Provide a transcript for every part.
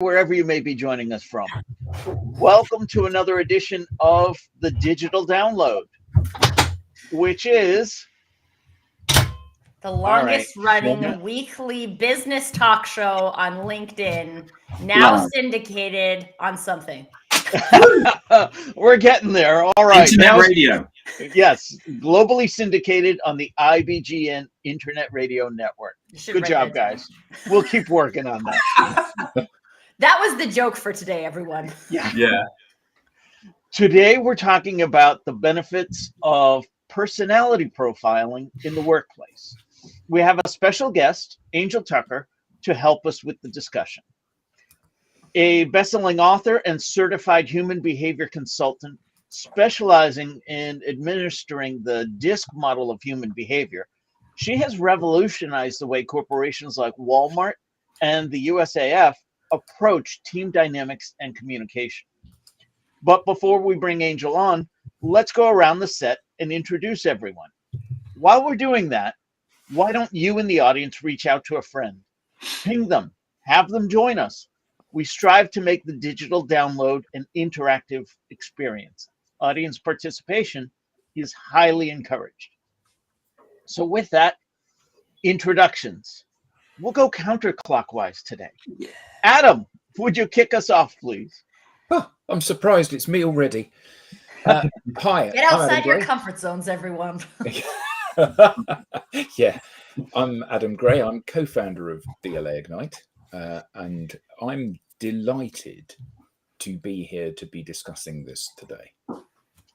wherever you may be joining us from. Welcome to another edition of the Digital Download, which is the longest running weekly business talk show on LinkedIn, now syndicated on something. We're getting there. All right. Internet radio. Yes, globally syndicated on the IBGN Internet Radio Network. Good job, guys. We'll keep working on that. That was the joke for today, everyone. Yeah. Today, we're talking about the benefits of personality profiling in the workplace. We have a special guest, Angel Tucker, to help us with the discussion. A best-selling author and certified human behavior consultant specializing in administering the DISC model of human behavior, she has revolutionized the way corporations like Walmart and the USAF approach team dynamics and communication. But before we bring Angel on, let's go around the set and introduce everyone. While we're doing that, why don't you in the audience reach out to a friend? Ping them, have them join us. We strive to make the digital download an interactive experience. Audience participation is highly encouraged. So with that, introductions. We'll go counterclockwise today. Adam, would you kick us off, please? Oh, I'm surprised it's me already. Hi. Get outside your comfort zones, everyone. Yeah, I'm Adam Gray. I'm co-founder of DLA Ignite, and I'm delighted to be here to be discussing this today.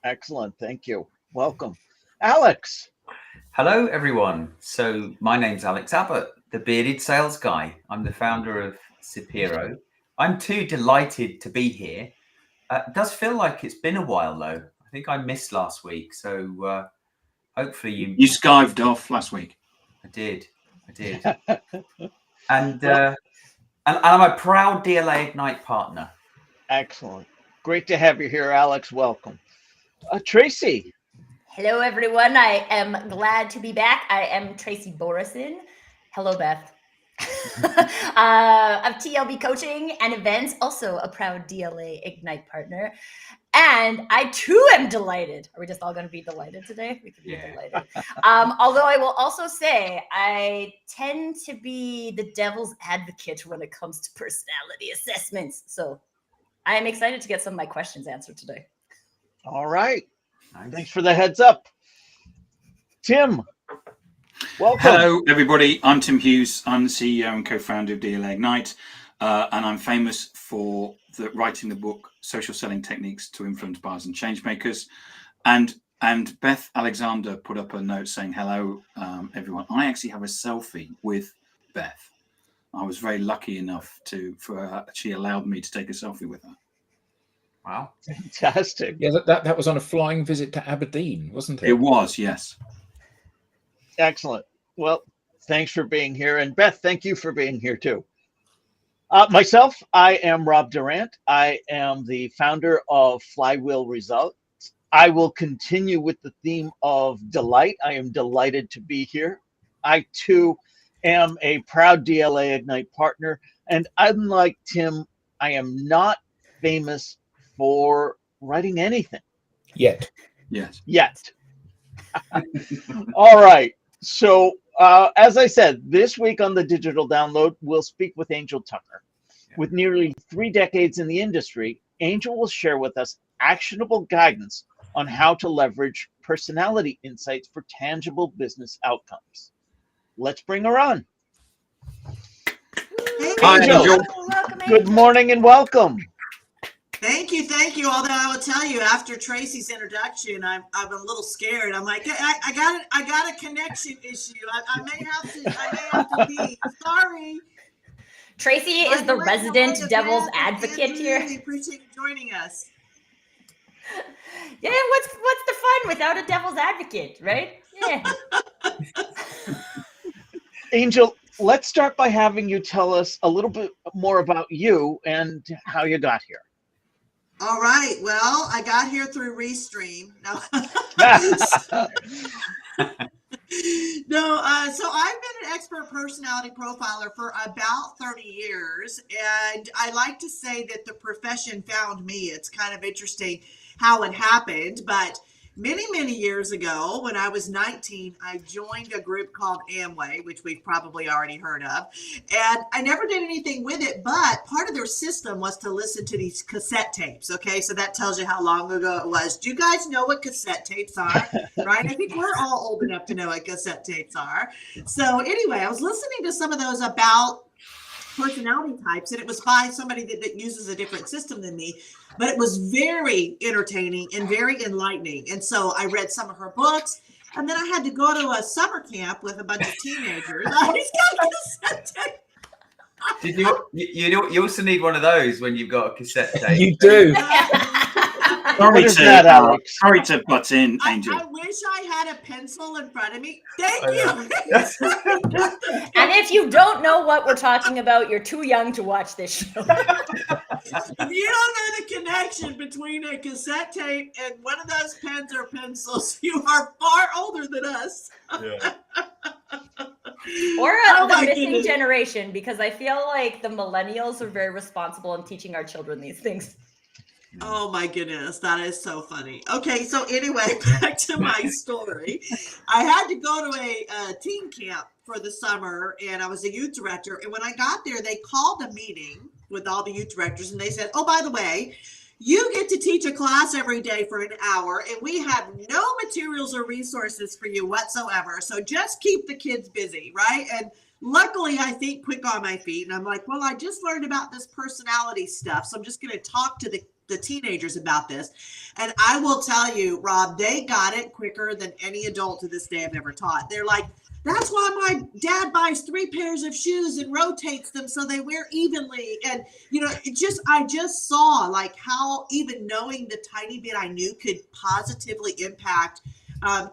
Excellent. Thank you. Welcome. Alex. Hello, everyone. So my name's Alex Abbott, the bearded sales guy. I'm the founder of Sapiro. I'm too delighted to be here. It does feel like it's been a while, though. I think I missed last week. So hopefully you skived off last week. I did. And I'm a proud DLA Ignite partner. Excellent. Great to have you here, Alex. Welcome. Tracy. Hello, everyone. I am glad to be back. I am Tracy Borison. Hello, Beth. Of TLB Coaching and Events, also a proud DLA Ignite partner. And I too am delighted. Are we just all going to be delighted today? We can be delighted. Although I will also say I tend to be the devil's advocate when it comes to personality assessments. So I am excited to get some of my questions answered today. All right. Nice. Thanks for the heads up. Tim, welcome. Hello, everybody. I'm Tim Hughes. I'm the CEO and co-founder of DLA Ignite, and I'm famous for writing the book Social Selling Techniques to Influence Buyers and Changemakers. And Beth Alexander put up a note saying, hello, everyone. I actually have a selfie with Beth. I was very lucky enough she allowed me to take a selfie with her. Wow. Fantastic. Yeah, that was on a flying visit to Aberdeen, wasn't it? It was, yes. Excellent. Well, thanks for being here. And Beth, thank you for being here too. Myself, I am Rob Durant. I am the founder of Flywheel Results. I will continue with the theme of delight. I am delighted to be here. I too am a proud DLA Ignite partner. And unlike Tim, I am not famous for writing anything. Yet. Yes. Yet. All right. So as I said, this week on the Digital Download, we'll speak with Angel Tucker. With nearly 3 decades in the industry, Angel will share with us actionable guidance on how to leverage personality insights for tangible business outcomes. Let's bring her on. Hey, Hi, Angel. Welcome, Good morning and welcome. Thank you. Although I will tell you, after Tracy's introduction, I'm a little scared. I'm like, I got a connection issue. I may have to leave. Sorry. Tracy is the resident devil's advocate here. We appreciate you joining us. Yeah, what's the fun without a devil's advocate, right? Yeah. Angel, let's start by having you tell us a little bit more about you and how you got here. All right. Well, I got here through Restream. No. No, so I've been an expert personality profiler for about 30 years, and I like to say that the profession found me. It's kind of interesting how it happened, but many, many years ago, when I was 19, I joined a group called Amway, which we've probably already heard of, and I never did anything with it, but part of their system was to listen to these cassette tapes, okay? So that tells you how long ago it was. Do you guys know what cassette tapes are? Right? I think we're all old enough to know what cassette tapes are. So anyway, I was listening to some of those about personality types, and it was by somebody that uses a different system than me, but it was very entertaining and very enlightening. And so I read some of her books, and then I had to go to a summer camp with a bunch of teenagers. I got cassette tape. Did you also need one of those when you've got a cassette tape? You do. What is that, Alex? Sorry to butt in, Angel. I wish I had a pencil in front of me. Thank you. And if you don't know what we're talking about, you're too young to watch this show. If you don't know the connection between a cassette tape and one of those pens or pencils, you are far older than us. Yeah. Or Oh the my missing goodness. generation, because I feel like the millennials are very responsible in teaching our children these things. Oh my goodness, that is so funny. Okay, so anyway, back to my story. I had to go to a teen camp for the summer, and I was a youth director. And when I got there, they called a meeting with all the youth directors, and they said, oh, by the way, you get to teach a class every day for an hour, and we have no materials or resources for you whatsoever. So just keep the kids busy, right? And luckily, I think quick on my feet. And I'm like, well, I just learned about this personality stuff, so I'm just going to talk to the teenagers about this. And I will tell you, Rob, they got it quicker than any adult to this day I've ever taught. They're like, that's why my dad buys 3 pairs of shoes and rotates them so they wear evenly. And, you know, I just saw like how even knowing the tiny bit I knew could positively impact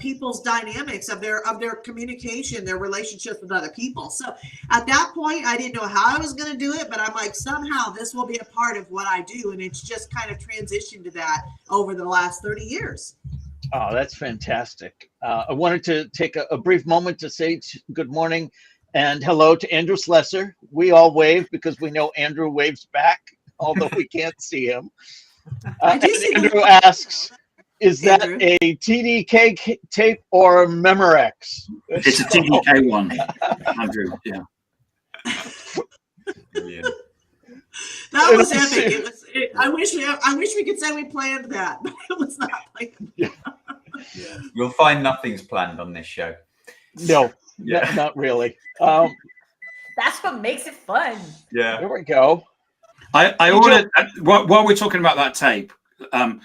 people's dynamics of their communication, their relationships with other people. So at that point, I didn't know how I was going to do it, but I'm like, somehow this will be a part of what I do. And it's just kind of transitioned to that over the last 30 years. Oh, that's fantastic. I wanted to take a brief moment to say good morning and hello to Andrew Slesser. We all wave because we know Andrew waves back, although we can't see him. Andrew asks, is that a TDK tape or a Memorex? It's a TDK one, Andrew. Yeah. Brilliant. That was epic. I wish we could say we planned that, but it was not planned. Yeah. You'll find nothing's planned on this show. No, Yeah. not really. That's what makes it fun. Yeah. There we go. I ordered, while we're talking about that tape, I'm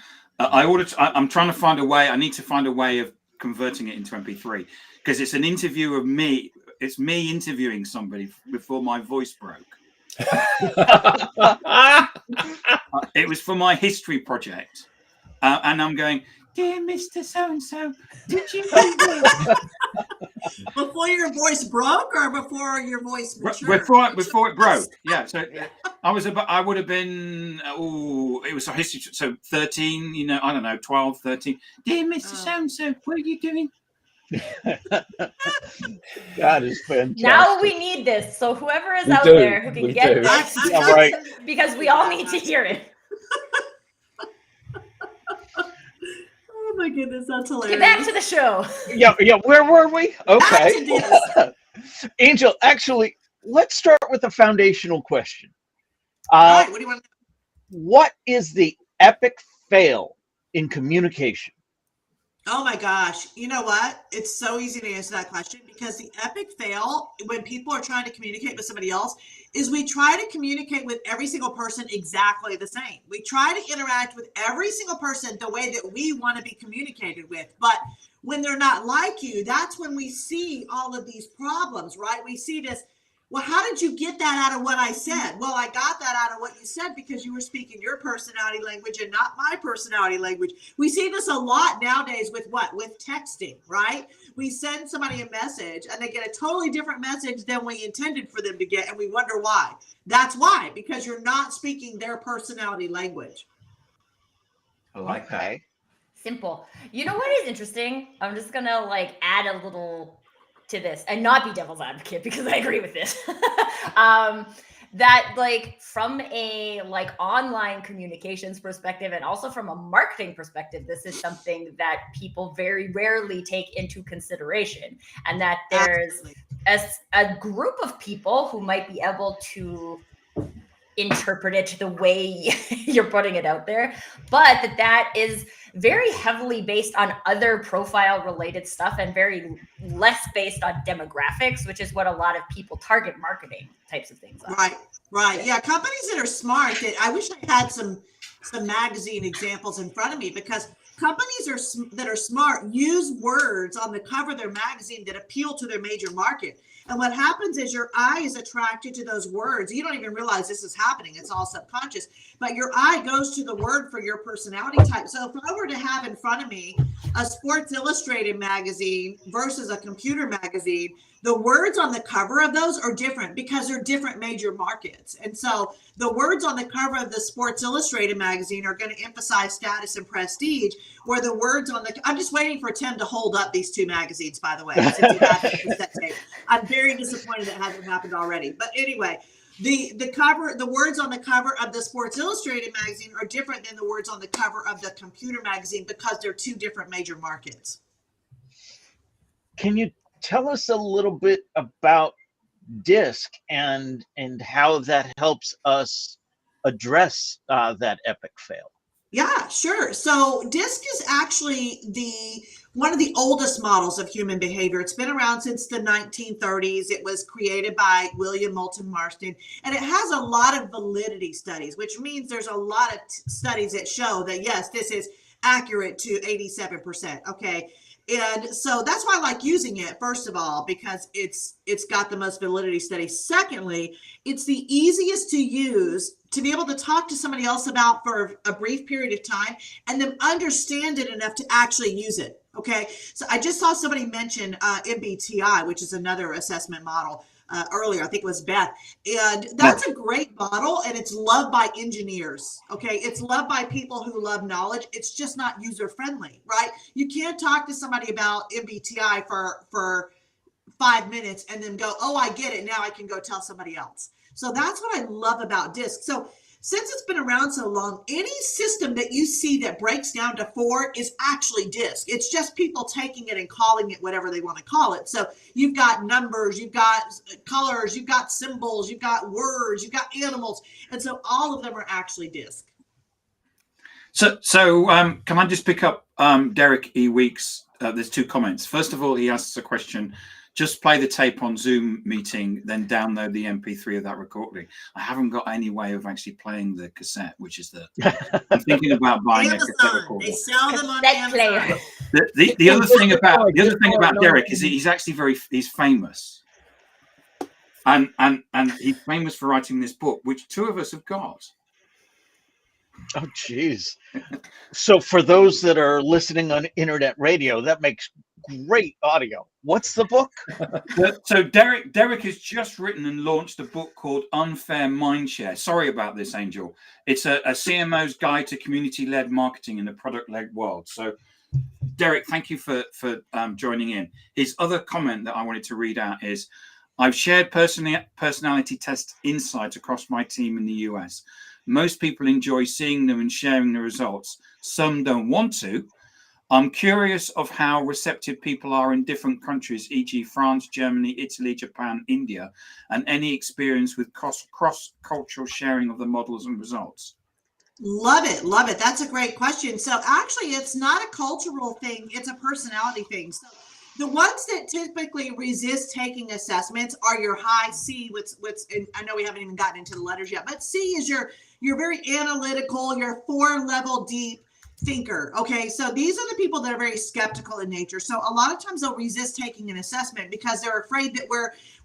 trying to find a way. I need to find a way of converting it into MP3 because it's an interview of me. It's me interviewing somebody before my voice broke. It was for my history project, and I'm going, dear Mr. So-and-so, did you Before your voice broke or before your voice matured? before it broke? Yeah. So I would have been, it was a history, so 13, you know, I don't know, 12, 13. Dear Mr. So-and-so, what are you doing? That is fantastic. Now we need this. So whoever is out do. there who can We get do. this, Yeah, right. because we all need to hear it. Oh my goodness, that's hilarious. Get back to the show. Yeah. Where were we? Okay. Back to Angel, actually, let's start with a foundational question. All right, what do you want to What is the epic fail in communication? Oh my gosh. You know what? It's so easy to answer that question because the epic fail when people are trying to communicate with somebody else is we try to communicate with every single person exactly the same. We try to interact with every single person the way that we want to be communicated with. But when they're not like you, that's when we see all of these problems, right? We see this. Well, how did you get that out of what I said? Well, I got that out of what you said because you were speaking your personality language and not my personality language. We see this a lot nowadays with what? With texting, right? We send somebody a message and they get a totally different message than we intended for them to get. And we wonder why. That's why, because you're not speaking their personality language. I like that. Simple. You know what is interesting? I'm just gonna like add a little to this and not be devil's advocate because I agree with this. That like from a like online communications perspective and also from a marketing perspective, this is something that people very rarely take into consideration, and that there's a group of people who might be able to interpret it the way you're putting it out there, but that is very heavily based on other profile related stuff and very less based on demographics, which is what a lot of people target marketing types of things on. Right. Yeah. Companies that are smart, that I wish I had some magazine examples in front of me, because companies that are smart use words on the cover of their magazine that appeal to their major market. And what happens is your eye is attracted to those words. You don't even realize this is happening. It's all subconscious. But your eye goes to the word for your personality type. So if I were to have in front of me a Sports Illustrated magazine versus a computer magazine, the words on the cover of those are different because they're different major markets. And so the words on the cover of the Sports Illustrated magazine are going to emphasize status and prestige, where the words on the, I'm just waiting for Tim to hold up these two magazines, by the way, since he has that tape. I'm very disappointed that hasn't happened already. But anyway, the words on the cover of the Sports Illustrated magazine are different than the words on the cover of the computer magazine because they're two different major markets. Can you tell us a little bit about DISC and how that helps us address that epic fail? Yeah, sure. So DISC is actually one of the oldest models of human behavior. It's been around since the 1930s. It was created by William Moulton Marston, and it has a lot of validity studies, which means there's a lot of studies that show that, yes, this is accurate to 87%. Okay. And so that's why I like using it, first of all, because it's got the most validity studies. Secondly, it's the easiest to use to be able to talk to somebody else about for a brief period of time and then understand it enough to actually use it. Okay. So I just saw somebody mention MBTI, which is another assessment model. Earlier, I think it was Beth, and that's a great model, and it's loved by engineers. Okay, it's loved by people who love knowledge. It's just not user friendly, right? You can't talk to somebody about MBTI for 5 minutes and then go, oh, I get it. Now I can go tell somebody else. So that's what I love about DISC. So since it's been around so long, any system that you see that breaks down to 4 is actually DISC. It's just people taking it and calling it whatever they want to call it. So you've got numbers, you've got colors, you've got symbols, you've got words, you've got animals. And so all of them are actually DISC. So can I just pick up Derek E. Weeks? There's 2 comments. First of all, he asks a question. Just play the tape on Zoom meeting, then download the MP3 of that recording. I haven't got any way of actually playing the cassette, which is I'm thinking about buying Amazon, a cassette recorder. they sell them on Cassette Amazon. player. The other thing about Derek is he's actually he's famous, and he's famous for writing this book, which 2 of us have got. Oh, geez. So for those that are listening on internet radio, that makes great audio. What's the book? So Derek has just written and launched a book called Unfair Mindshare. Sorry about this, Angel. It's a CMO's guide to community-led marketing in a product-led world. So Derek, thank you for joining in. His other comment that I wanted to read out is, I've shared personality test insights across my team in the US. Most people enjoy seeing them and sharing the results. Some don't want to. I'm curious of how receptive people are in different countries, e.g. France, Germany, Italy, Japan, India, and any experience with cross-cultural sharing of the models and results. Love it. Love it. That's a great question. So actually, it's not a cultural thing. It's a personality thing. So the ones that typically resist taking assessments are your high C, and I know we haven't even gotten into the letters yet, but C is you're very analytical, you're 4-level deep thinker. Okay. So these are the people that are very skeptical in nature. So a lot of times they'll resist taking an assessment because they're afraid that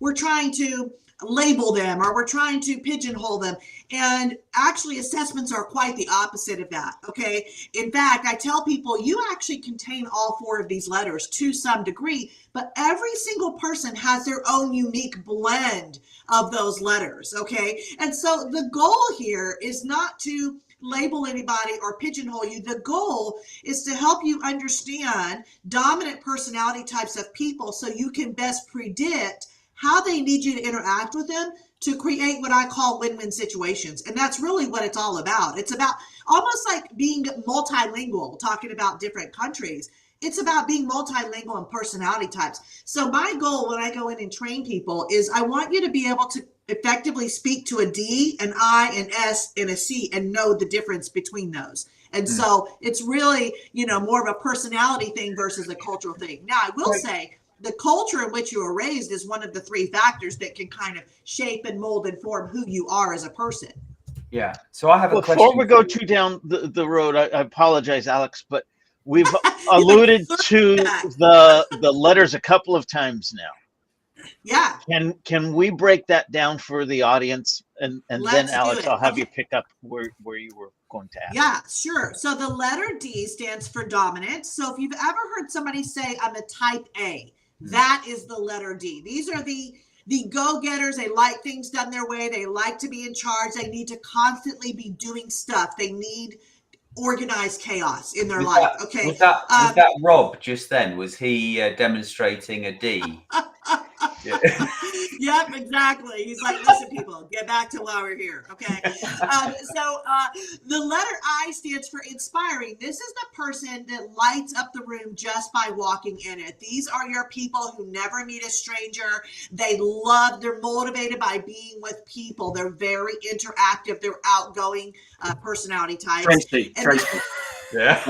we're trying to label them or we're trying to pigeonhole them. And actually assessments are quite the opposite of that. Okay. In fact, I tell people you actually contain all 4 of these letters to some degree, but every single person has their own unique blend of those letters. Okay. And so the goal here is not to label anybody or pigeonhole you. The goal is to help you understand dominant personality types of people so you can best predict how they need you to interact with them to create what I call win-win situations. And that's really what it's all about. It's about almost like being multilingual, talking about different countries. It's about being multilingual and personality types. So my goal when I go in and train people is I want you to be able to effectively speak to a D, an I, an S, and a C and know the difference between those. And so it's really, more of a personality thing versus a cultural thing. Now, I will say the culture in which you were raised is one of the 3 factors that can kind of shape and mold and form who you are as a person. Yeah. So I have a question. Before we go too down the road, I apologize, Alex, but we've alluded to the letters a couple of times now. Yeah. Can we break that down for the audience? And then, Let's Alex, do it. I'll have Okay. you pick up where you were going to ask. Yeah, sure. So the letter D stands for dominant. So if you've ever heard somebody say, I'm a type A, that is the letter D. These are the go-getters. They like things done their way. They like to be in charge. They need to constantly be doing stuff. They need organized chaos in their life. Okay. Was that Rob just then? Was he demonstrating a D? Yeah. Yep, exactly. He's like, listen, people, get back to why we're here. Okay. So the letter I stands for inspiring. This is the person that lights up the room just by walking in it. These are your people who never meet a stranger. They're motivated by being with people. They're very interactive. They're outgoing personality types. Tracy. Yeah.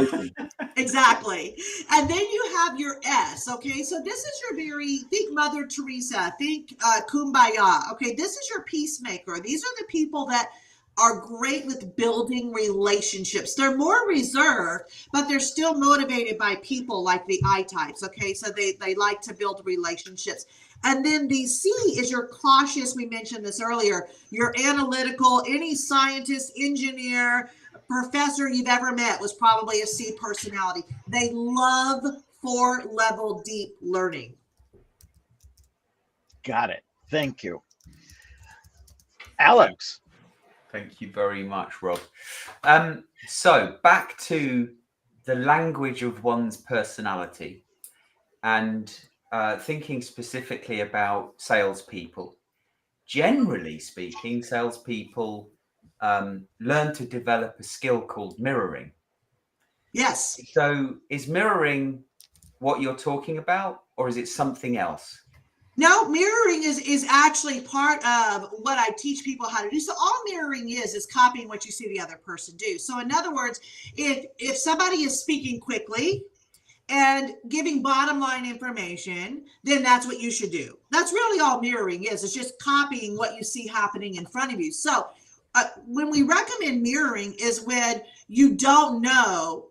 Exactly. And then you have your S. Okay. So this is your think Mother Teresa, think Kumbaya. Okay. This is your peacemaker. These are the people that are great with building relationships. They're more reserved, but they're still motivated by people like the I types. Okay. So they like to build relationships. And then the C is your cautious. We mentioned this earlier. Your analytical, any scientist, engineer, professor you've ever met was probably a C personality. They love 4-level deep learning. Got it. Thank you. Alex. Thank you very much, Rob. So back to the language of one's personality and thinking specifically about salespeople. Generally speaking, salespeople learn to develop a skill called mirroring. Yes. So is mirroring what you're talking about, or is it something else? No, mirroring is actually part of what I teach people how to do. So all mirroring is copying what you see the other person do. So in other words, if somebody is speaking quickly and giving bottom line information, then that's what you should do. That's really all mirroring is. It's just copying what you see happening in front of you. So when we recommend mirroring is when you don't know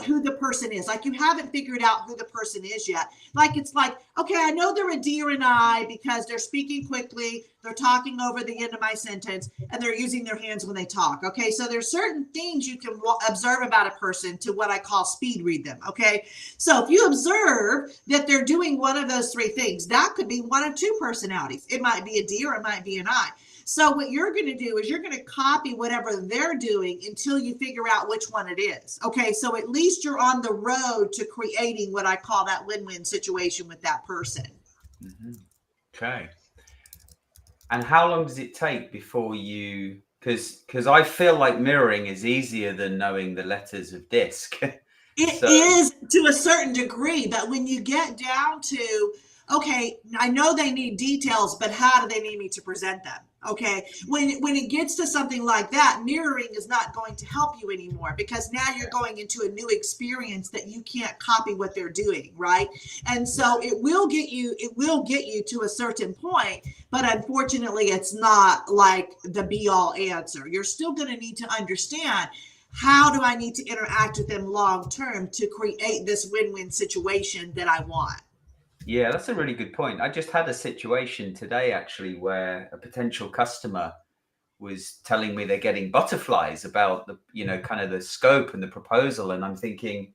who the person is, like you haven't figured out who the person is yet. Like it's like, okay, I know they're a D or an I because they're speaking quickly, they're talking over the end of my sentence, and they're using their hands when they talk. Okay, so there's certain things you can observe about a person to what I call speed read them. Okay, so if you observe that they're doing one of those 3 things, that could be one of 2 personalities. It might be a D or it might be an I. So what you're going to do is you're going to copy whatever they're doing until you figure out which one it is. Okay, so at least you're on the road to creating what I call that win-win situation with that person. Mm-hmm. Okay. And how long does it take before you, because I feel like mirroring is easier than knowing the letters of DISC. It is to a certain degree, but when you get down to, okay, I know they need details, but how do they need me to present them? Okay, when it gets to something like that, mirroring is not going to help you anymore because now you're going into a new experience that you can't copy what they're doing, right? And so it will get you to a certain point, but unfortunately it's not like the be all answer. You're still going to need to understand, how do I need to interact with them long term to create this win-win situation that I want? Yeah, that's a really good point. I just had a situation today, actually, where a potential customer was telling me they're getting butterflies about the, kind of the scope and the proposal. And I'm thinking,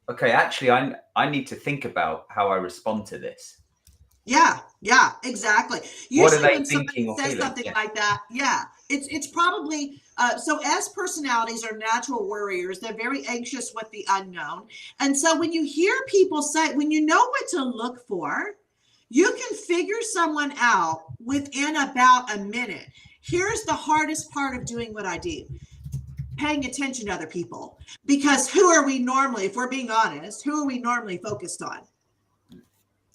okay, actually, I need to think about how I respond to this. Yeah, exactly. What are Usually they when somebody thinking or says feeling? something Yeah. like that, it's probably so S personalities are natural worriers. They're very anxious with the unknown. And so when you hear people say, when you know what to look for, you can figure someone out within about a minute. Here's the hardest part of doing what I do: paying attention to other people. Because who are we normally, if we're being honest, who are we normally focused on?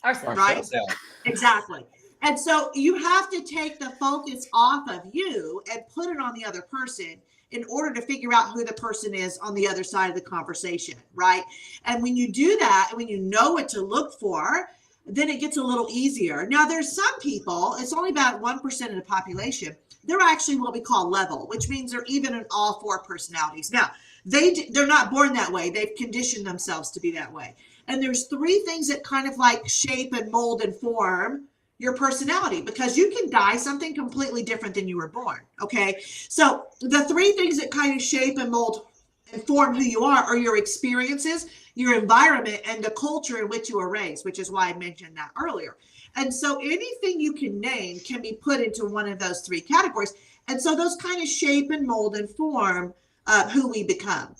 Ourselves. Right? Ourselves. Exactly. And so you have to take the focus off of you and put it on the other person in order to figure out who the person is on the other side of the conversation, right? And when you do that, when you know what to look for, then it gets a little easier. Now, there's some people, it's only about 1% of the population, they're actually what we call level, which means they're even in all four personalities. Now, they're not born that way. They've conditioned themselves to be that way. And there's three things that kind of like shape and mold and form your personality, because you can die something completely different than you were born. Okay. So the three things that kind of shape and mold and form who you are your experiences, your environment, and the culture in which you were raised, which is why I mentioned that earlier. And so anything you can name can be put into one of those three categories. And so those kind of shape and mold and form who we become.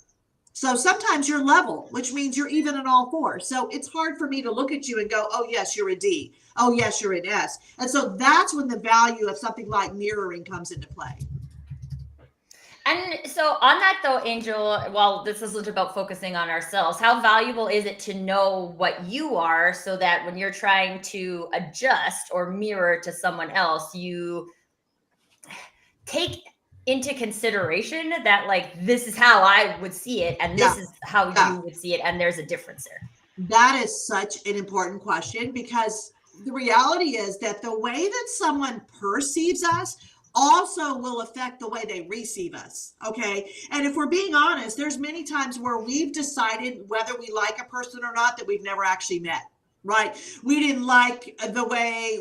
So sometimes you're level, which means you're even in all four. So it's hard for me to look at you and go, oh, yes, you're a D. Oh, yes, you're an S. And so that's when the value of something like mirroring comes into play. And so on that though, Angel, while this isn't about focusing on ourselves, how valuable is it to know what you are so that when you're trying to adjust or mirror to someone else, you take into consideration that like, this is how I would see it and this is how you would see it, and there's a difference there? That is such an important question, because the reality is that the way that someone perceives us also will affect the way they receive us. Okay. And if we're being honest, there's many times where we've decided whether we like a person or not that we've never actually met. Right. We didn't like the way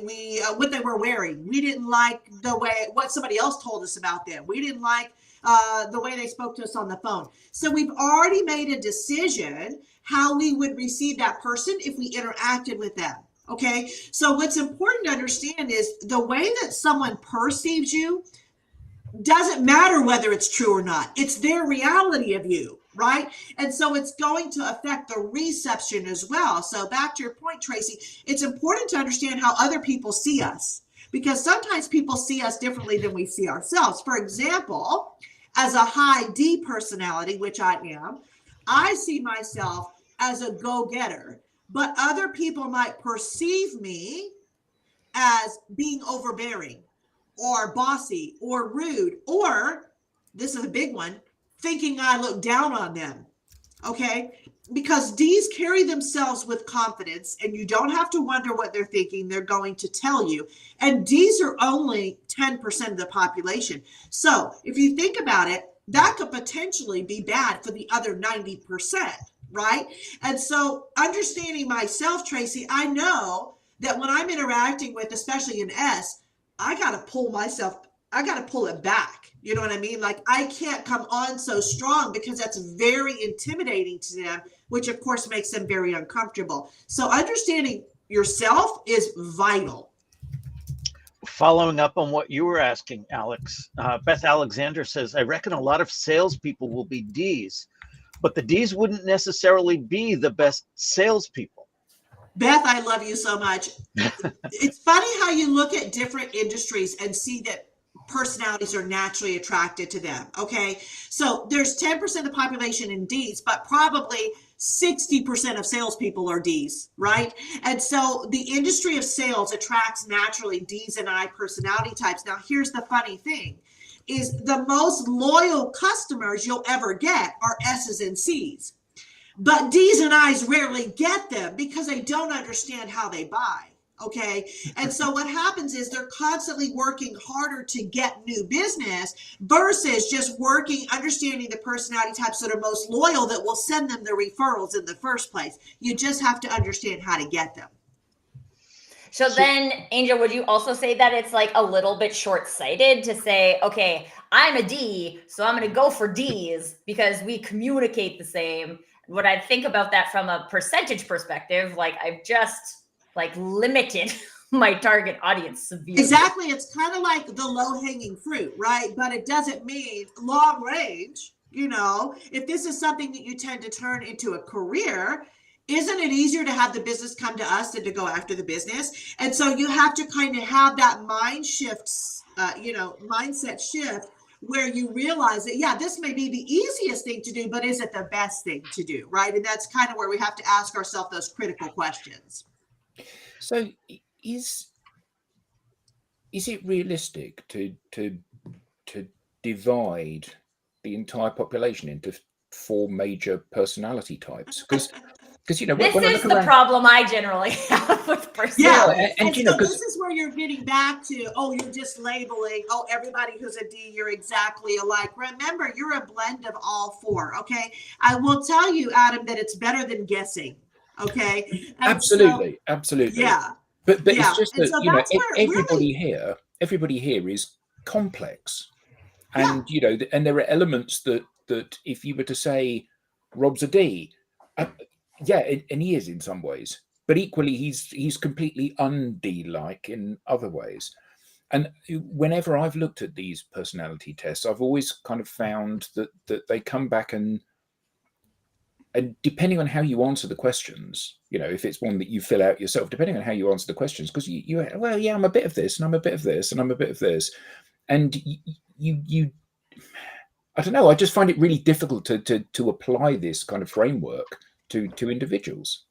what they were wearing. We didn't like the way what somebody else told us about them. We didn't like the way they spoke to us on the phone. So we've already made a decision how we would receive that person if we interacted with them. Okay. So what's important to understand is the way that someone perceives you doesn't matter whether it's true or not. It's their reality of you, right? And so it's going to affect the reception as well. So back to your point, Tracy, it's important to understand how other people see us, because sometimes people see us differently than we see ourselves. For example, as a high D personality, which I am, I see myself as a go-getter, but other people might perceive me as being overbearing or bossy or rude, or this is a big one, thinking I look down on them. Okay. Because D's carry themselves with confidence, and you don't have to wonder what they're thinking. They're going to tell you. And D's are only 10% of the population. So if you think about it, that could potentially be bad for the other 90%, right? And so understanding myself, Tracy, I know that when I'm interacting with, especially an S, I got to pull it back. You know what I mean? Like, I can't come on so strong, because that's very intimidating to them, which of course makes them very uncomfortable. So understanding yourself is vital. Following up on what you were asking, Alex, Beth Alexander says, I reckon a lot of salespeople will be Ds, but the Ds wouldn't necessarily be the best salespeople. Beth, I love you so much. It's funny how you look at different industries and see that personalities are naturally attracted to them. Okay. So there's 10% of the population in Ds, but probably 60% of salespeople are Ds, right? And so the industry of sales attracts naturally Ds and I personality types. Now, here's the funny thing is the most loyal customers you'll ever get are S's and C's. But D's and I's rarely get them because they don't understand how they buy. Okay. And so what happens is they're constantly working harder to get new business versus just understanding the personality types that are most loyal that will send them the referrals in the first place. You just have to understand how to get them. So then, Angel, would you also say that it's like a little bit short-sighted to say, okay, I'm a D, so I'm going to go for Ds because we communicate the same? What I think about that from a percentage perspective, like I've just like limited my target audience severely. Exactly. It's kind of like the low-hanging fruit, right? But it doesn't mean long range. You know, if this is something that you tend to turn into a career, isn't it easier to have the business come to us than to go after the business? And so you have to kind of have that mindset shift where you realize that, yeah, this may be the easiest thing to do, but is it the best thing to do, right? And that's kind of where we have to ask ourselves those critical questions. So is it realistic to divide the entire population into 4 major personality types? Because you know, This when I is look the around, problem I generally have with Yeah. personality. And you know, so 'cause- this is where you're getting back to, oh, you're just labeling, oh, everybody who's a D, you're exactly alike. Remember, you're a blend of all 4. Okay. I will tell you, Adam, that it's better than guessing. Okay. And absolutely, so, absolutely. yeah. But Yeah. it's just And that, so you know, that's where it really, everybody here is complex. Yeah. And, you know, and there are elements that if you were to say Rob's a D, yeah, and he is in some ways, but equally he's completely un-D-like in other ways. And whenever I've looked at these personality tests, I've always kind of found that they come back and depending on how you answer the questions, you know, if it's one that you fill out yourself, depending on how you answer the questions, because you well, yeah, I'm a bit of this, and I'm a bit of this, and I'm a bit of this, and you I don't know. I just find it really difficult to apply this kind of framework to individuals.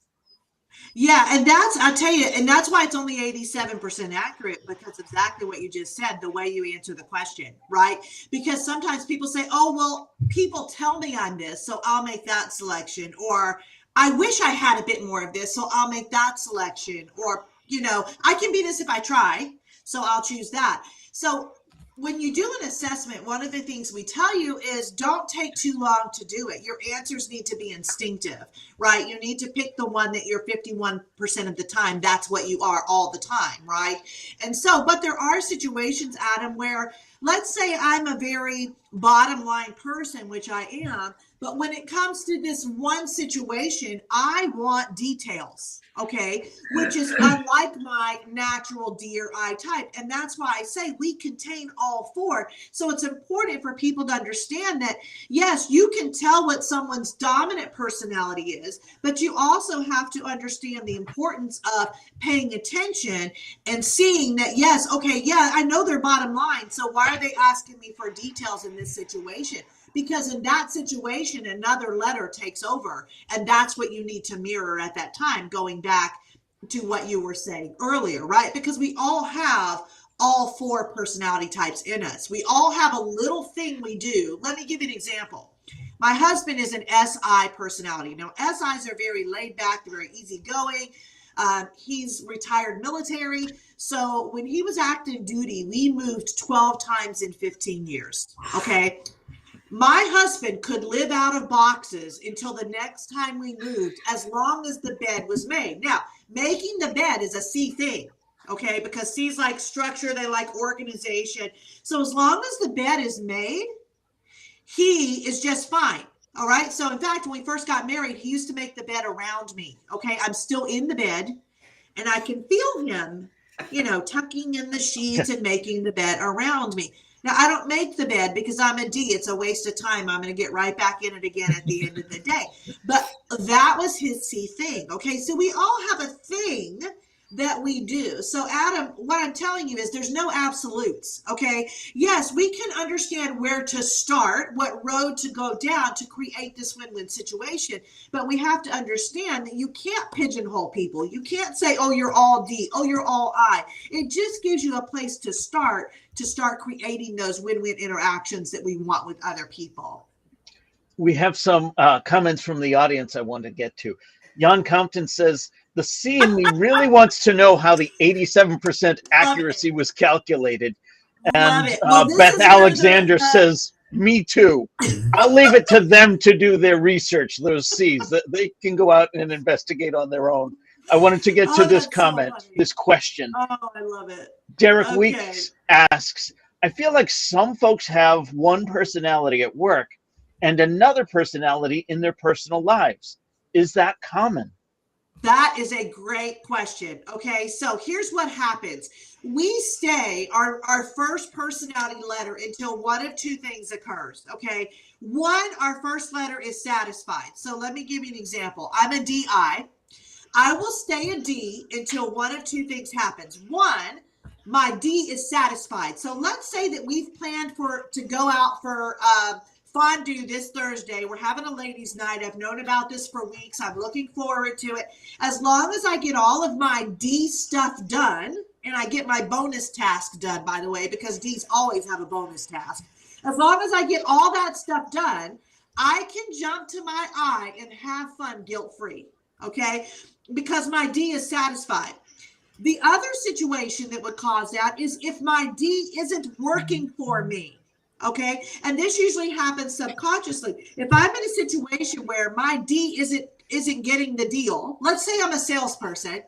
yeah. And I'll tell you, and that's why it's only 87% accurate, because exactly what you just said, the way you answer the question, right? Because sometimes people say, oh, well, people tell me I'm this, so I'll make that selection. Or I wish I had a bit more of this, so I'll make that selection. Or, you know, I can be this if I try, so I'll choose that. So when you do an assessment, one of the things we tell you is don't take too long to do it. Your answers need to be instinctive, right? You need to pick the one that you're 51% of the time. That's what you are all the time, right? And so, but there are situations, Adam, where let's say I'm a very bottom line person, which I am, but when it comes to this one situation, I want details, okay, which is unlike my natural D or I type. And that's why I say we contain all 4. So it's important for people to understand that, yes, you can tell what someone's dominant personality is, but you also have to understand the importance of paying attention and seeing that, yes, okay, yeah, I know their bottom line. So why are they asking me for details in this situation? Because in that situation, another letter takes over. And that's what you need to mirror at that time, going back to what you were saying earlier, right? Because we all have all 4 personality types in us. We all have a little thing we do. Let me give you an example. My husband is an SI personality. Now, SIs are very laid back, they're very easygoing. He's retired military. So when he was active duty, we moved 12 times in 15 years. Okay. My husband could live out of boxes until the next time we moved, as long as the bed was made. Now, making the bed is a C thing, okay? Because C's like structure, they like organization. So as long as the bed is made, he is just fine. All right. So in fact, when we first got married, he used to make the bed around me. Okay. I'm still in the bed and I can feel him, you know, tucking in the sheets and making the bed around me. Now, I don't make the bed because I'm a D. It's a waste of time. I'm going to get right back in it again at the end of the day. But that was his C thing. Okay. So we all have a thing that we do. So Adam, what I'm telling you is there's no absolutes. Okay. Yes, we can understand where to start, what road to go down to create this win-win situation. But we have to understand that you can't pigeonhole people. You can't say, oh, you're all D. Oh, you're all I. It just gives you a place to start creating those win-win interactions that we want with other people. We have some comments from the audience I want to get to. Jan Compton says, the C in me really wants to know how the 87% accuracy was calculated. And Beth Alexander says, me too. I'll leave it to them to do their research, those C's. They can go out and investigate on their own. I wanted to get to this comment, this question. Oh, I love it. Derek Weeks asks, I feel like some folks have one personality at work and another personality in their personal lives. Is that common? That is a great question. Okay, so here's what happens. We stay our first personality letter until one of two things occurs. Okay, one, our first letter is satisfied. So let me give you an example. I'm a DI. I will stay a D until one of two things happens. One, my D is satisfied. So let's say that we've planned to go out for fondue this Thursday. We're having a ladies' night. I've known about this for weeks. I'm looking forward to it. As long as I get all of my D stuff done, and I get my bonus task done, by the way, because D's always have a bonus task. As long as I get all that stuff done, I can jump to my I and have fun guilt-free, okay? Because my D is satisfied. The other situation that would cause that is if my D isn't working for me. Okay. And this usually happens subconsciously. If I'm in a situation where my D isn't getting the deal, let's say I'm a salesperson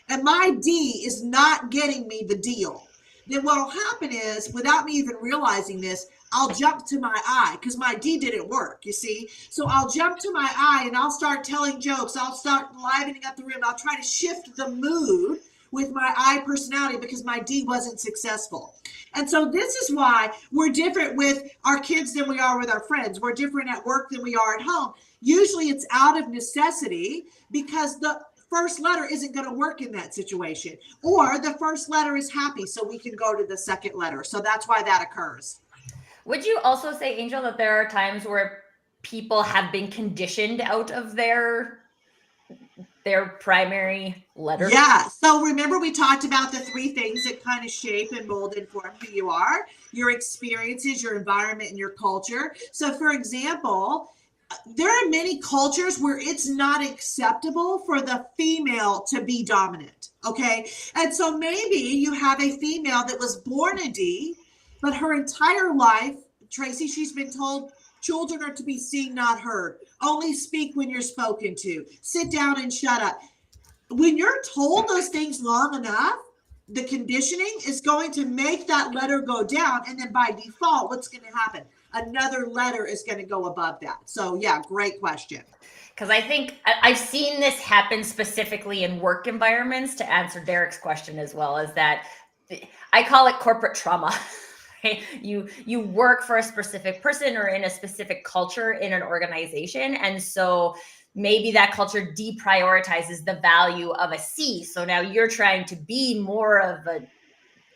and my D is not getting me the deal, then what will happen is, without me even realizing this, I'll jump to my I because my D didn't work, you see? So I'll jump to my I and I'll start telling jokes. I'll start livening up the room. I'll try to shift the mood with my I personality because my D wasn't successful. And so this is why we're different with our kids than we are with our friends. We're different at work than we are at home. Usually it's out of necessity because the first letter isn't going to work in that situation, or the first letter is happy, so we can go to the second letter. So that's why that occurs. Would you also say, Angel, that there are times where people have been conditioned out of their primary letter? Yeah. So remember we talked about the three things that kind of shape and mold and form who you are: your experiences, your environment, and your culture. So for example, there are many cultures where it's not acceptable for the female to be dominant. Okay. And so maybe you have a female that was born a D, but her entire life, Tracy, she's been told children are to be seen, not heard. Only speak when you're spoken to. Sit down and shut up. When you're told those things long enough, the conditioning is going to make that letter go down. And then by default, what's going to happen? Another letter is going to go above that. So yeah, great question. Because I think I've seen this happen specifically in work environments, to answer Derek's question as well, is that I call it corporate trauma. Right? You work for a specific person or in a specific culture in an organization. And so maybe that culture deprioritizes the value of a C. So now you're trying to be more of a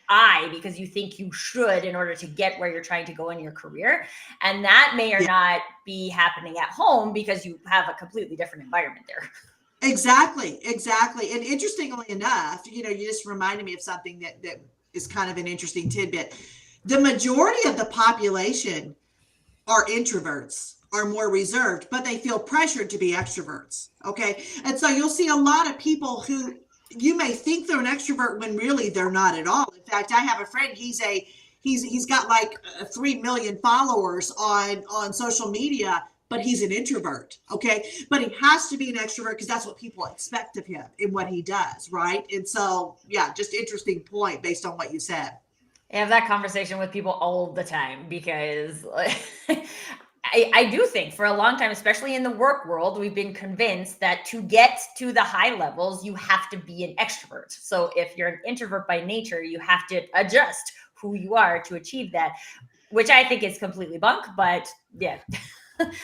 I because you think you should in order to get where you're trying to go in your career. And that may or not be happening at home because you have a completely different environment there. Exactly. And interestingly enough, you just reminded me of something that is kind of an interesting tidbit. The majority of the population are introverts, are more reserved, but they feel pressured to be extroverts. Okay. And so you'll see a lot of people who you may think they're an extrovert when really they're not at all. In fact, I have a friend, he's got like 3 million followers on social media, but he's an introvert. Okay. But he has to be an extrovert because that's what people expect of him in what he does. Right. And so, yeah, just interesting point based on what you said. I have that conversation with people all the time because I do think for a long time, especially in the work world, we've been convinced that to get to the high levels, you have to be an extrovert. So if you're an introvert by nature, you have to adjust who you are to achieve that, which I think is completely bunk, but yeah.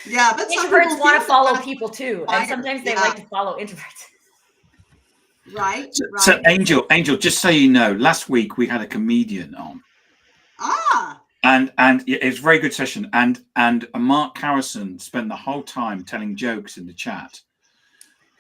Yeah, but introverts want to follow people too. And sometimes they like to follow introverts. Right. So Angel, just so you know, last week we had a comedian on. And it was a very good session. And Mark Harrison spent the whole time telling jokes in the chat.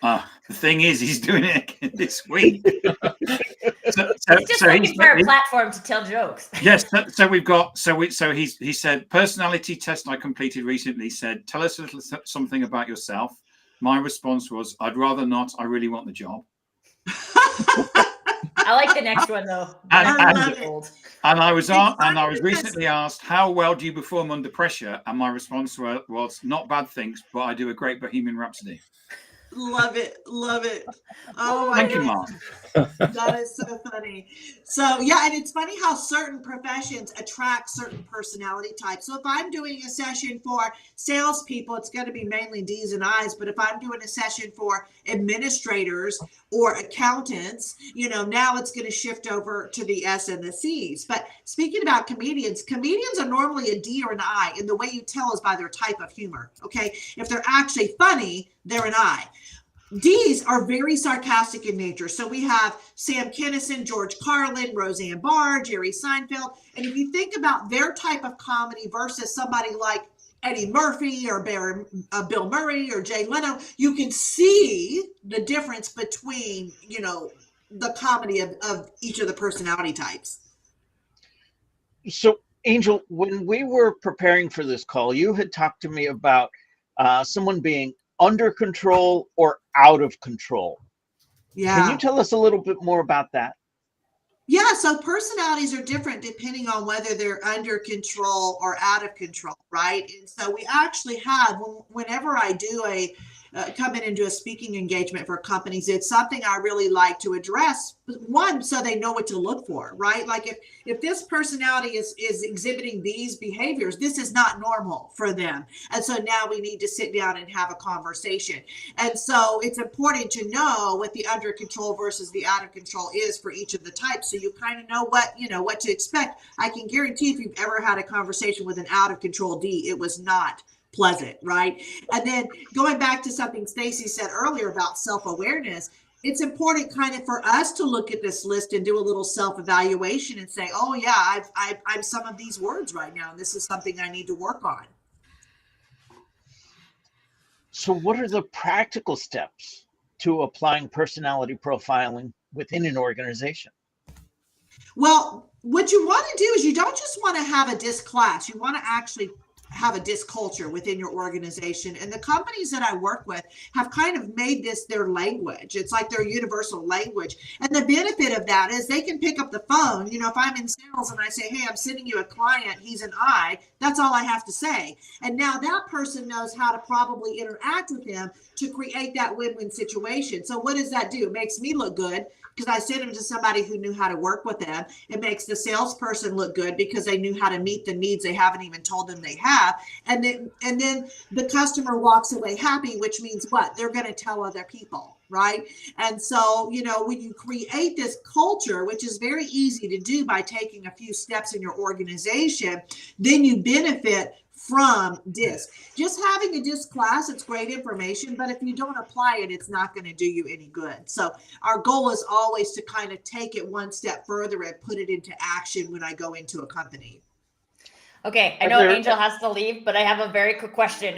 The thing is, he's doing it again this week. He's just looking for a platform to tell jokes. Yes. So we've got. He said personality test I completed recently said, tell us a little something about yourself. My response was, I'd rather not. I really want the job. I like the next one though. And I was recently asked, how well do you perform under pressure? And my response was not bad things, but I do a great Bohemian Rhapsody. Love it. Love it. Oh my Thank you, goodness. Mark. That is so funny. So yeah, and it's funny how certain professions attract certain personality types. So if I'm doing a session for salespeople, it's going to be mainly D's and I's. But if I'm doing a session for administrators or accountants, now it's going to shift over to the S and the C's. But speaking about comedians are normally a D or an I, and the way you tell is by their type of humor. Okay, if they're actually funny, they're an I. D's are very sarcastic in nature. So we have Sam Kinison, George Carlin, Roseanne Barr, Jerry Seinfeld. And if you think about their type of comedy versus somebody like Eddie Murphy or Bill Murray or Jay Leno, you can see the difference between, the comedy of each of the personality types. So, Angel, when we were preparing for this call, you had talked to me about someone being under control or out of control. Yeah. Can you tell us a little bit more about that? Yeah, so personalities are different depending on whether they're under control or out of control, right? And so we actually have, whenever I do come in and do a speaking engagement for companies, it's something I really like to address. One, so they know what to look for, right? Like if this personality is exhibiting these behaviors, this is not normal for them. And so now we need to sit down and have a conversation. And so it's important to know what the under control versus the out of control is for each of the types. So you kind of know what to expect. I can guarantee if you've ever had a conversation with an out of control D, it was not pleasant, right? And then going back to something Stacy said earlier about self-awareness, it's important kind of for us to look at this list and do a little self-evaluation and say, oh yeah, I'm some of these words right now, and this is something I need to work on. So what are the practical steps to applying personality profiling within an organization? Well, what you want to do is you don't just want to have a DISC class. You want to actually have a DISC culture within your organization. And the companies that I work with have kind of made this their language. It's like their universal language. And the benefit of that is they can pick up the phone. If I'm in sales and I say, hey, I'm sending you a client, he's an I, that's all I have to say. And now that person knows how to probably interact with him to create that win-win situation. So what does that do? It makes me look good, because I sent them to somebody who knew how to work with them. It makes the salesperson look good because they knew how to meet the needs they haven't even told them they have. And then the customer walks away happy, which means what? They're going to tell other people, right? And so, when you create this culture, which is very easy to do by taking a few steps in your organization, then you benefit from DISC. Just having a DISC class, it's great information, but if you don't apply it, it's not going to do you any good. So our goal is always to kind of take it one step further and put it into action when I go into a company. Okay, I know Angel has to leave, but I have a very quick question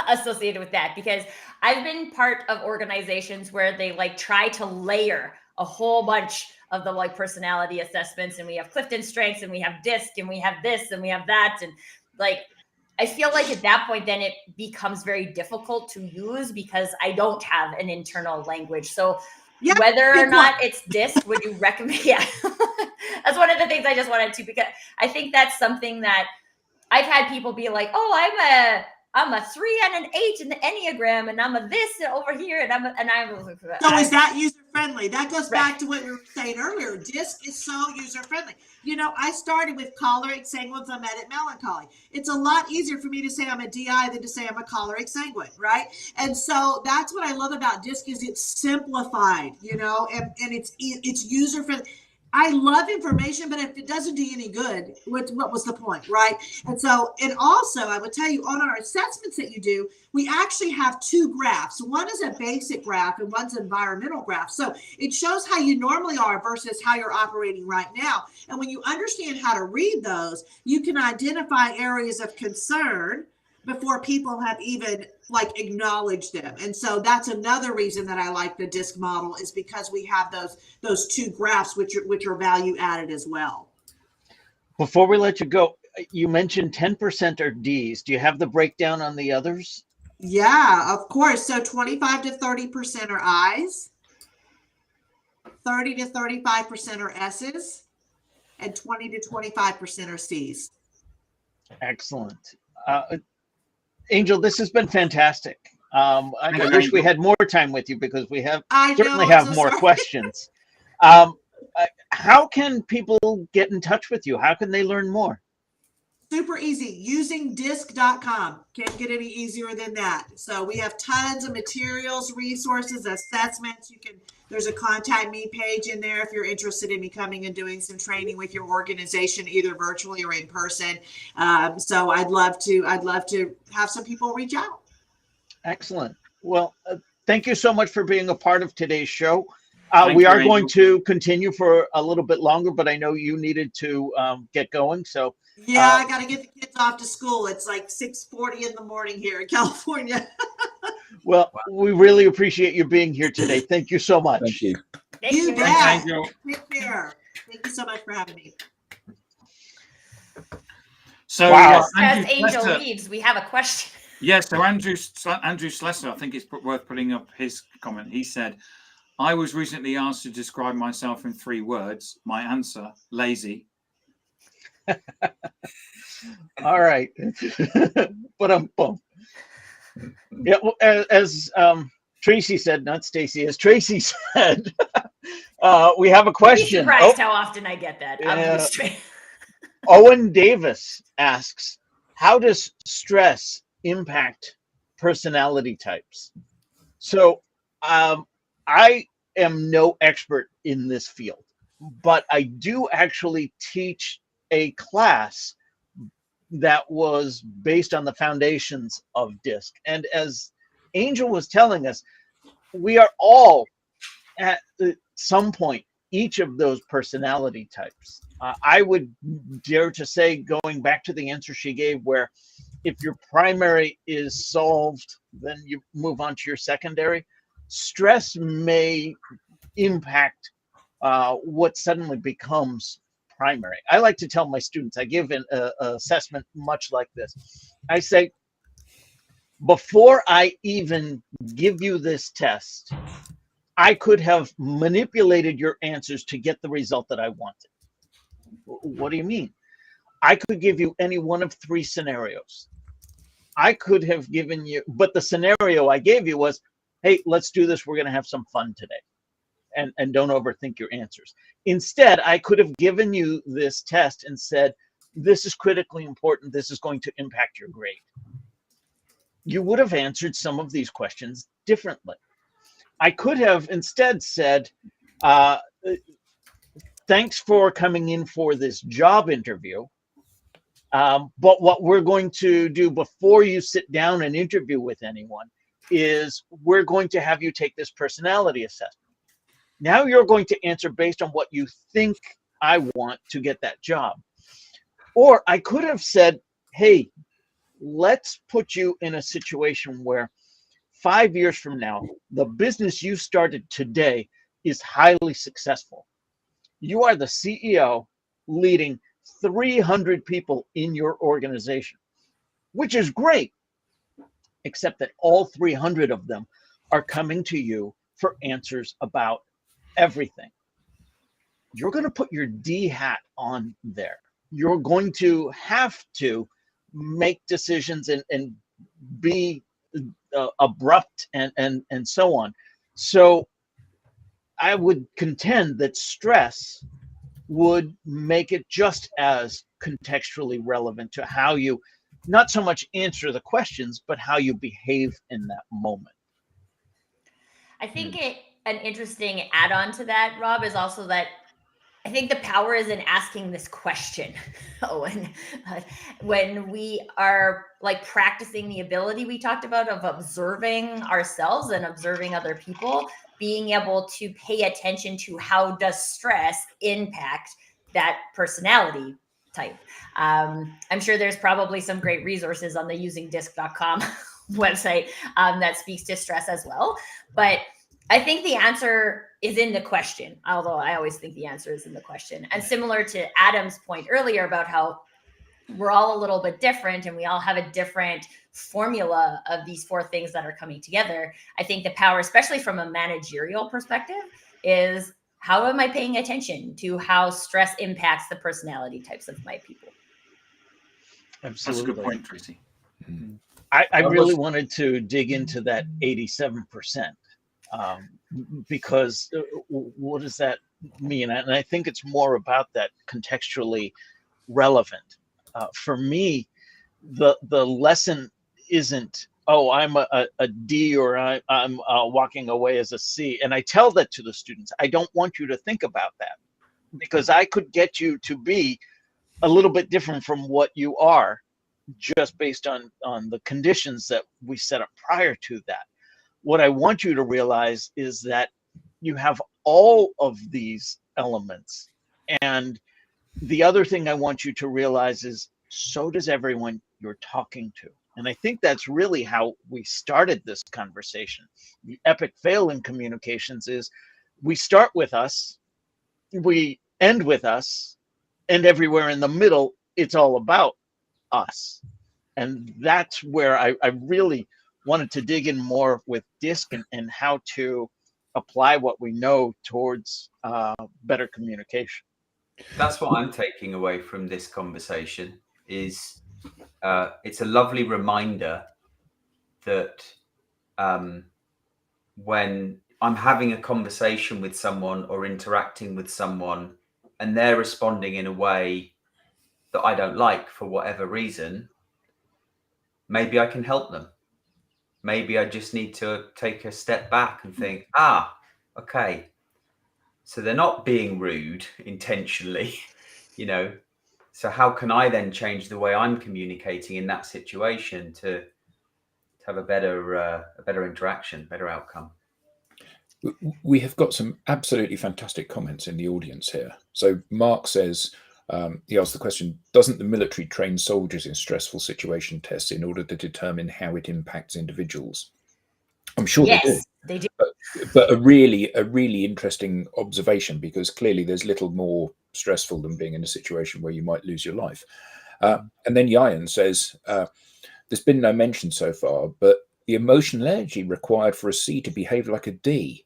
associated with that, because I've been part of organizations where they try to layer a whole bunch of the personality assessments, and we have Clifton Strengths, and we have DISC, and we have this, and we have that, and I feel like at that point, then it becomes very difficult to use because I don't have an internal language. So yeah, whether or not it's DISC, would you recommend? Yeah, that's one of the things I just wanted to, because I think that's something that I've had people be like, oh, I'm a 3 and an 8 in the Enneagram, and I'm a this over here, and I'm So is that user friendly? That goes back to what we were saying earlier. DISC is so user friendly. I started with choleric, sanguine, phlegmatic, melancholy. It's a lot easier for me to say I'm a DI than to say I'm a choleric, sanguine, right? And so that's what I love about DISC is it's simplified, and it's user friendly. I love information, but if it doesn't do you any good, what was the point, right? And so, and also I would tell you on our assessments that you do, we actually have 2 graphs. One is a basic graph and one's an environmental graph. So it shows how you normally are versus how you're operating right now. And when you understand how to read those, you can identify areas of concern before people have even acknowledged them. And so that's another reason that I like the DISC model, is because we have those 2 graphs, which are value added as well. Before we let you go, you mentioned 10% are Ds. Do you have the breakdown on the others? Yeah, of course. So 25 to 30% are Is, 30 to 35% are S's, and 20 to 25% are C's. Excellent. Angel, this has been fantastic. I wish we had more time with you because we certainly I'm have so more sorry. questions. How can people get in touch with you? How can they learn more? Super easy. Usingdisc.com. Can't get any easier than that. So we have tons of materials, resources, assessments. There's a contact me page in there if you're interested in me coming and doing some training with your organization, either virtually or in person. So I'd love to have some people reach out. Excellent. Well, thank you so much for being a part of today's show. Thank We you, are Angel. going to continue for a little bit longer, but I know you needed to get going. So Yeah, I got to get the kids off to school. It's like 6:40 in the morning here in California. well, we really appreciate you being here today. Thank you so much. Thank you. Thank You you. bet. Thanks, Angel. Take care. Thank you so much for having me. So, Wow. Andrew As Angel Slessor- leaves, we have a question. Yes, so Andrew Slessor, I think it's worth putting up his comment. He said, I was recently asked to describe myself in 3 words. My answer, lazy. All right. But yeah, well, as Tracy said, not Stacy, as Tracy said, we have a Be question. surprised how often I get that. I'm Yeah. just straight. Owen Davis asks, how does stress impact personality types? So I am no expert in this field, but I do actually teach a class that was based on the foundations of DISC. And as Angel was telling us, we are all at some point each of those personality types. I would dare to say, going back to the answer she gave, where if your primary is solved, then you move on to your secondary. Stress may impact what suddenly becomes primary. I like to tell my students, I give an assessment much like this. I say, before I even give you this test, I could have manipulated your answers to get the result that I wanted. What do you mean? I could give you any one of 3 scenarios. I could have given you, but the scenario I gave you was, hey, let's do this. We're going to have some fun today. And don't overthink your answers. Instead, I could have given you this test and said, this is critically important. This is going to impact your grade. You would have answered some of these questions differently. I could have instead said, thanks for coming in for this job interview. But what we're going to do before you sit down and interview with anyone is we're going to have you take this personality assessment. Now you're going to answer based on what you think I want to get that job. Or I could have said, hey, let's put you in a situation where 5 years from now, the business you started today is highly successful. You are the CEO leading 300 people in your organization, which is great, except that all 300 of them are coming to you for answers about everything. You're going to put your D hat on there. You're going to have to make decisions and be abrupt and so on. So I would contend that stress would make it just as contextually relevant to how you not so much answer the questions, but how you behave in that moment. I think an interesting add-on to that, Rob, is also that I think the power is in asking this question, Owen. When we are like practicing the ability we talked about of observing ourselves and observing other people, being able to pay attention to how does stress impact that personality type. I'm sure there's probably some great resources on the usingdisc.com website that speaks to stress as well. But I think the answer is in the question, although I always think the answer is in the question. And similar to Adam's point earlier about how we're all a little bit different and we all have a different formula of these 4 things that are coming together. I think the power, especially from a managerial perspective, is how am I paying attention to how stress impacts the personality types of my people? Absolutely. That's a good point, Tracy. I really wanted to dig into that 87%, because what does that mean? And I think it's more about that contextually relevant. For me, the lesson isn't, oh, I'm a D, or I'm walking away as a C. And I tell that to the students. I don't want you to think about that, because I could get you to be a little bit different from what you are, just based on the conditions that we set up prior to that. What I want you to realize is that you have all of these elements. And the other thing I want you to realize is, so does everyone you're talking to. And I think that's really how we started this conversation. The epic fail in communications is, we start with us, we end with us, and everywhere in the middle, it's all about us. And that's where I really wanted to dig in more with DISC, and how to apply what we know towards better communication. That's what I'm taking away from this conversation. Is it's a lovely reminder that when I'm having a conversation with someone or interacting with someone, and they're responding in a way that I don't like for whatever reason, maybe I can help them. Maybe I just need to take a step back and think, okay, so they're not being rude intentionally, you know. So how can I then change the way I'm communicating in that situation to have a better interaction, better outcome? We have got some absolutely fantastic comments in the audience here. So Mark says, he asked the question, doesn't the military train soldiers in stressful situation tests in order to determine how it impacts individuals? I'm sure Yes, they do. But a really interesting observation, because clearly there's little more stressful than being in a situation where you might lose your life. And then Yayan says, there's been no mention so far, but the emotional energy required for a C to behave like a D.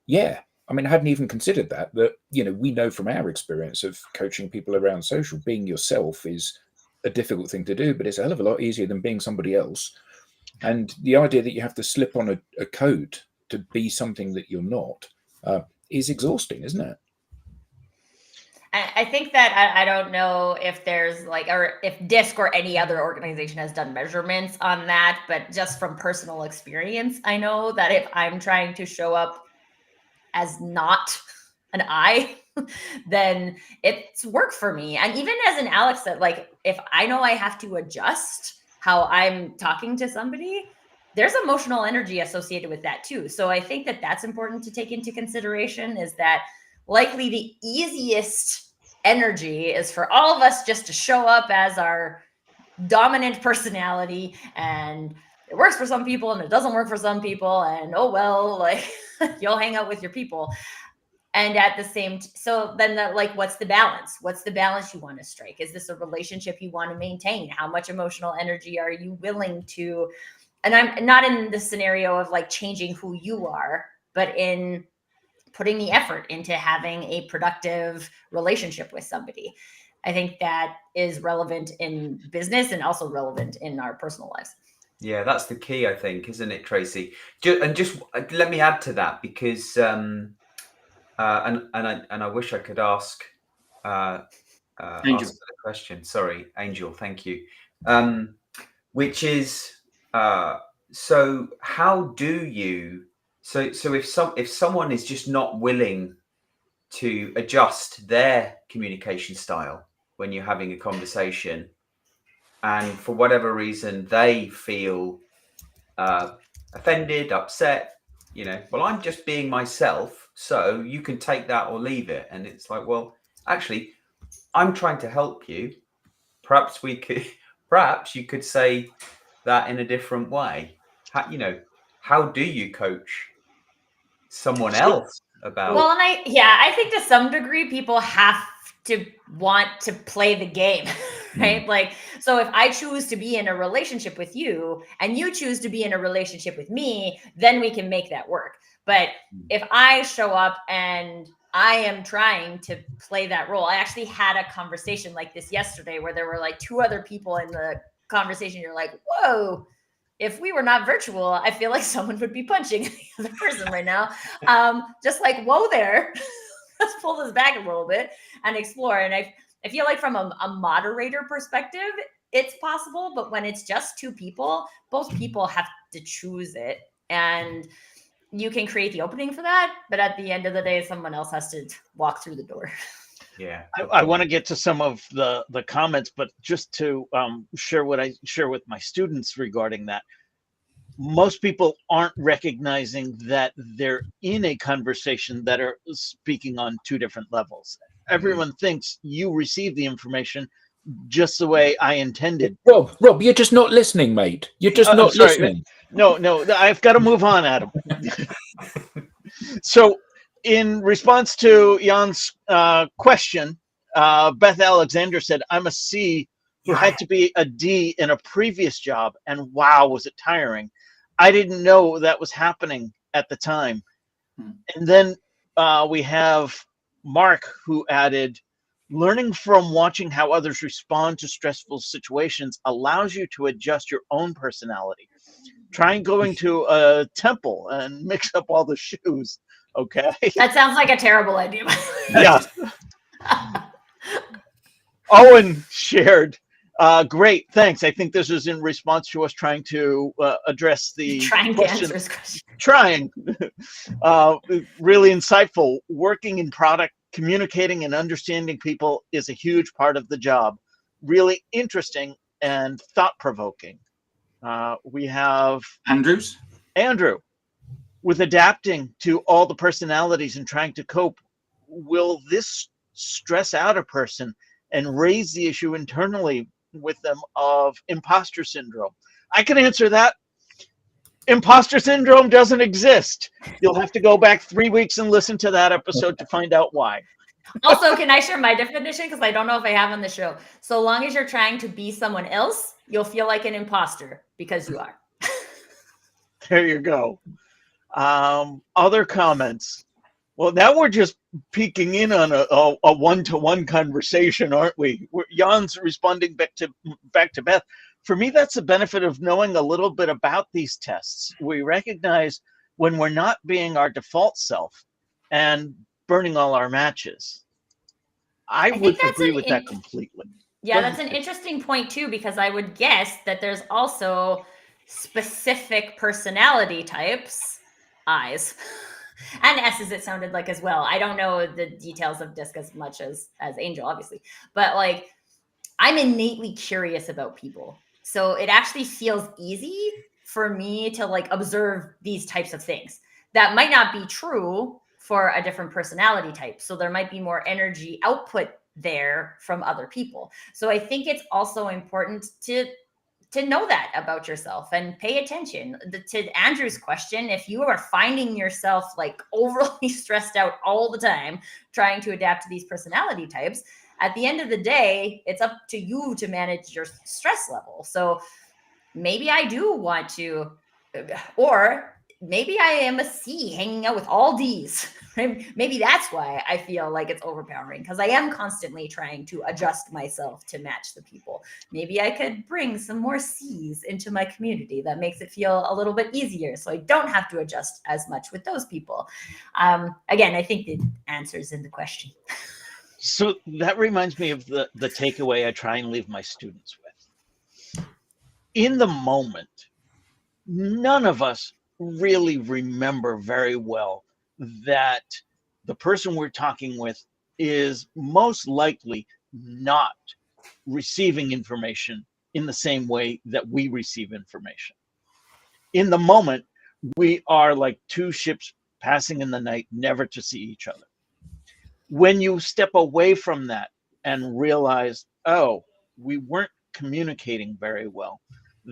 Yeah. I mean, I hadn't even considered that, you know, we know from our experience of coaching people around social, being yourself is a difficult thing to do, but it's a hell of a lot easier than being somebody else. And the idea that you have to slip on a coat to be something that you're not is exhausting, isn't it? I think that I don't know if there's like, or if DISC or any other organization has done measurements on that, but just from personal experience, I know that if I'm trying to show up as not an I, then it's work for me. And even as an Alex said, like, if I know I have to adjust how I'm talking to somebody, there's emotional energy associated with that too. So I think that that's important to take into consideration, is that likely the easiest energy is for all of us just to show up as our dominant personality, and it works for some people and it doesn't work for some people, and oh well, like you'll hang out with your people. And at the same so then what's the balance you want to strike? Is this a relationship you want to maintain? How much emotional energy are you willing to, and I'm not in the scenario of like changing who you are, but in putting the effort into having a productive relationship with somebody. I think that is relevant in business and also relevant in our personal lives. Yeah, that's the key, I think, isn't it, Tracy? Just let me add to that, because and I wish I could ask Angel. the question. Sorry, Angel. Thank you. Which is so how do you so if someone is just not willing to adjust their communication style when you're having a conversation, and for whatever reason they feel offended, upset, you know, well, I'm just being myself, so you can take that or leave it. And it's like, well, actually, I'm trying to help you. Perhaps you could say that in a different way. How do you coach someone else about? Well, and I think to some degree people have to want to play the game, right? Like, so if I choose to be in a relationship with you and you choose to be in a relationship with me, then we can make that work. But if I show up and I am trying to play that role, I actually had a conversation like this yesterday where there were like two other people in the conversation. You're like, whoa, if we were not virtual, I feel like someone would be punching the other person right now. Just like, whoa there, let's pull this back a little bit and explore. And I feel like from a moderator perspective, it's possible, but when it's just two people, both people have to choose it. And you can create the opening for that, but at the end of the day, someone else has to walk through the door. Yeah. I want to get to some of the comments, but just to share what I share with my students regarding that. Most people aren't recognizing that they're in a conversation that are speaking on two different levels. Everyone thinks you receive the information just the way I intended. Rob, you're just not listening, mate. You're just not listening. No, I've got to move on, Adam. So, in response to Jan's question, Beth Alexander said, I'm a C who had to be a D in a previous job, and wow, was it tiring. I didn't know that was happening at the time. And then we have Mark, who added, learning from watching how others respond to stressful situations allows you to adjust your own personality. Try going to a temple and mix up all the shoes. Okay. That sounds like a terrible idea. Yeah. Owen shared, great, thanks. I think this is in response to us trying to address the question. Trying. Really insightful. Working in product, communicating and understanding people is a huge part of the job. Really interesting and thought-provoking. We have Andrew. With adapting to all the personalities and trying to cope, will this stress out a person and raise the issue internally with them of imposter syndrome? I can answer that. Imposter syndrome doesn't exist. You'll have to go back 3 weeks and listen to that episode to find out why. Also, can I share my definition? Because I don't know if I have on the show. So long as you're trying to be someone else, you'll feel like an imposter because you are. There you go. Other comments. Well, now we're just peeking in on a one-to-one conversation, aren't we? Jan's responding back to Beth. For me, that's the benefit of knowing a little bit about these tests. We recognize when we're not being our default self and burning all our matches. I would agree with that completely. Yeah, that's an interesting point too, because I would guess that there's also specific personality types, I's, and S's, it sounded like as well. I don't know the details of DISC as much as Angel, obviously, but like I'm innately curious about people. So it actually feels easy for me to like observe these types of things. That might not be true for a different personality type. So there might be more energy output there from other people. So I think it's also important to know that about yourself and pay attention. To Andrew's question, if you are finding yourself like overly stressed out all the time, trying to adapt to these personality types, at the end of the day, it's up to you to manage your stress level. So maybe I do want to, or maybe I am a C hanging out with all Ds. Maybe that's why I feel like it's overpowering, because I am constantly trying to adjust myself to match the people. Maybe I could bring some more C's into my community. That makes it feel a little bit easier, so I don't have to adjust as much with those people. Again, I think the answer's in the question. So that reminds me of the takeaway I try and leave my students with. In the moment, none of us really remember very well that the person we're talking with is most likely not receiving information in the same way that we receive information. In the moment, we are like two ships passing in the night, never to see each other. When you step away from that and realize, oh, we weren't communicating very well,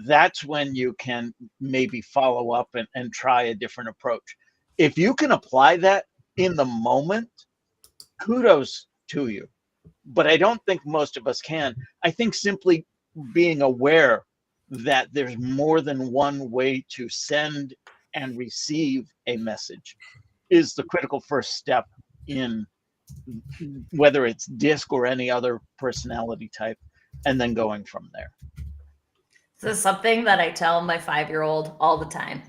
that's when you can maybe follow up and try a different approach. If you can apply that in the moment, kudos to you. But I don't think most of us can. I think simply being aware that there's more than one way to send and receive a message is the critical first step in whether it's DISC or any other personality type, and then going from there. So something that I tell my 5-year-old all the time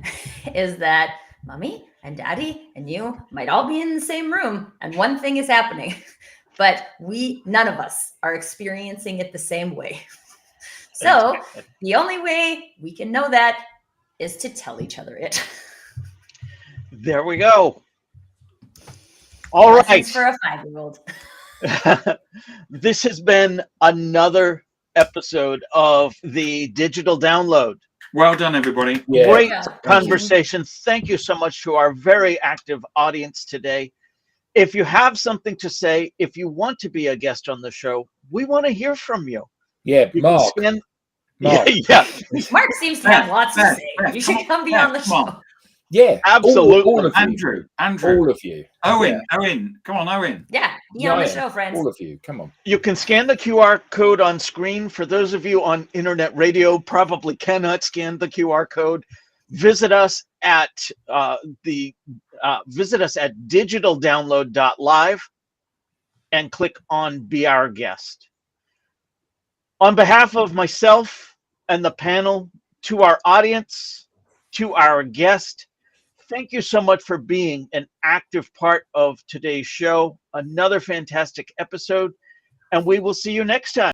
is that mommy and daddy and you might all be in the same room and one thing is happening, but none of us are experiencing it the same way. So the only way we can know that is to tell each other it. There we go. All Lessons right. for a 5-year-old. This has been another episode of the Digital Download. Well done, everybody. Yeah. Great Yeah. conversation. Thank you so much to our very active audience today. If you have something to say, if you want to be a guest on the show, we want to hear from you. Yeah, You can Mark. scan- Mark. Yeah, Mark seems to have lots to Beth, say. Beth, You come should come be Beth, on the come show. Yeah, Absolutely. All of you. Andrew, All of you. Owen, come on, Owen. Yeah, be on the Ryan, show, friends. all of you. Come on. you can scan the QR code on screen. For those of you on internet radio, probably cannot scan the QR code. Visit us at digitaldownload.live and click on Be Our Guest. On behalf of myself and the panel, to our audience, to our guest, thank you so much for being an active part of today's show. Another fantastic episode, and we will see you next time.